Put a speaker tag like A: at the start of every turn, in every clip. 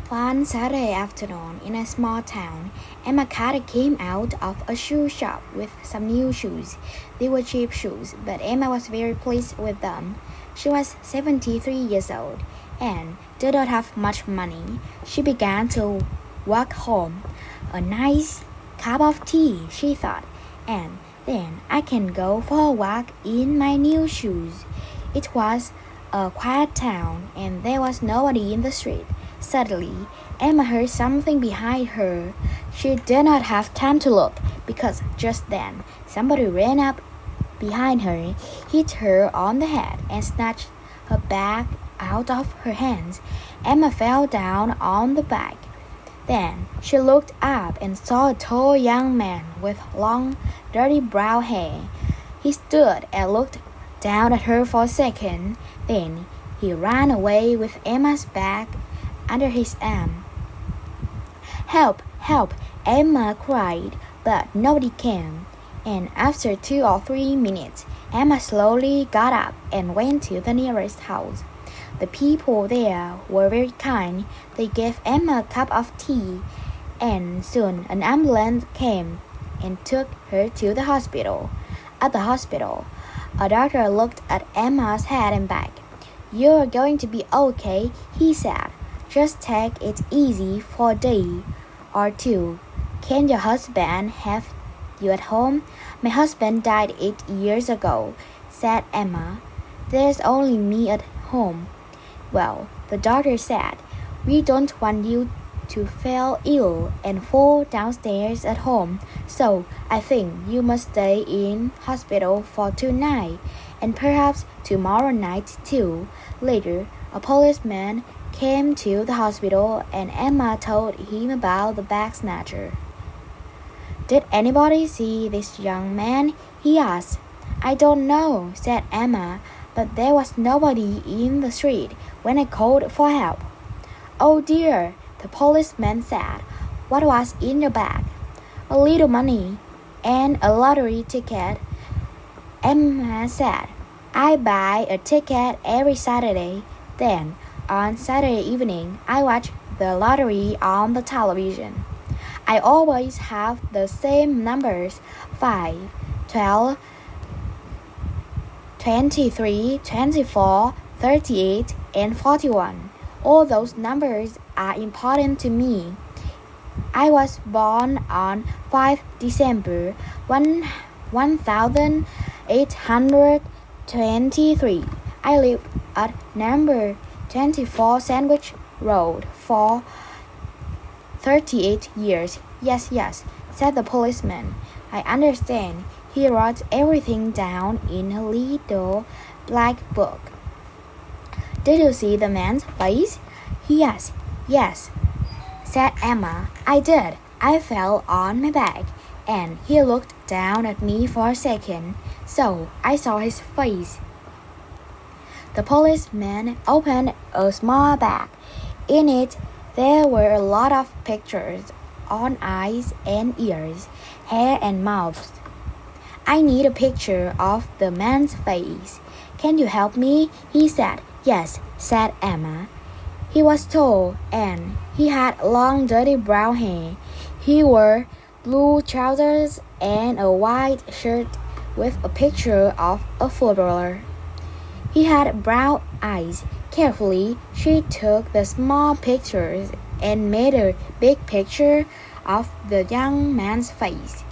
A: One Saturday afternoon in a small town, Emma Carter came out of a shoe shop with some new shoes. They were cheap shoes, but Emma was very pleased with them. She was 73 years old and did not have much money. She began to walk home. A nice cup of tea, she thought, and then I can go for a walk in my new shoes. It was a quiet town, and there was nobody in the street. Suddenly, Emma heard something behind her. She did not have time to look, because just then somebody ran up behind her, hit her on the head, and snatched her bag out of her hands. Emma fell down on the bag. Then she looked up and saw a tall young man with long, dirty brown hair. He stood and looked down at her for a second. Then he ran away with Emma's bag under his arm. "Help! Help!" Emma cried, but nobody came. And after 2 or 3 minutes, Emma slowly got up and went to the nearest house. The people there were very kind. They gave Emma a cup of tea, and soon an ambulance came and took her to the hospital. At the hospital, a doctor looked at Emma's head and back. "You're going to be okay," he said. "Just take it easy for a day or two. Can your husband have you at home?" "My husband died 8 years ago," said Emma. "There's only me at home." "Well," the doctor said, "we don't want you to fall ill and fall downstairs at home, so I think you must stay in hospital for tonight, and perhaps tomorrow night too." Later, a policeman came to the hospital, and Emma told him about the bag snatcher. "Did anybody see this young man?" he asked. "I don't know," said Emma, "but there was nobody in the street when I called for help." "Oh dear," the policeman said. "What was in your bag?" "A little money and a lottery ticket," Emma said. "I buy a ticket every Saturday. Then, on Saturday evening, I watch the lottery on the television. I always have the same numbers: 5, 12, 23, 24, 38, and 41. All those numbers are important to me. I was born on 5 December 1823. I lived at number 24 Sandwich Road for 38 years. Yes, yes," said the policeman. "I understand." He wrote everything down in a little black book. "Did you see the man's face?" Yes, said Emma. "I did. I fell on my back, and he looked down at me for a second, so I saw his face." The policeman opened a small bag. In it, there were a lot of pictures on eyes and ears, hair and mouths. "I need a picture of the man's face. Can you help me?" he said. "Yes," said Emma. He was tall, and he had long dirty brown hair. He wore blue trousers and a white shirt with a picture of a footballer. He had brown eyes. Carefully, she took the small pictures and made a big picture of the young man's face.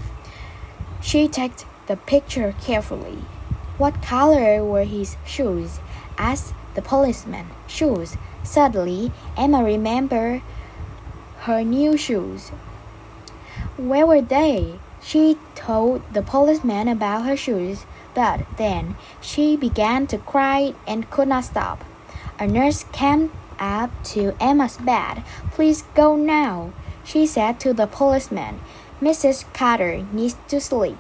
A: She checked the picture carefully. "What color were his shoes?" asked the policeman. "Shoes." Suddenly, Emma remembered her new shoes. Where were they? She told the policeman about her shoes, but then she began to cry and could not stop. A nurse came up to Emma's bed. "Please go now," she said to the policeman. "Mrs. Carter needs to sleep."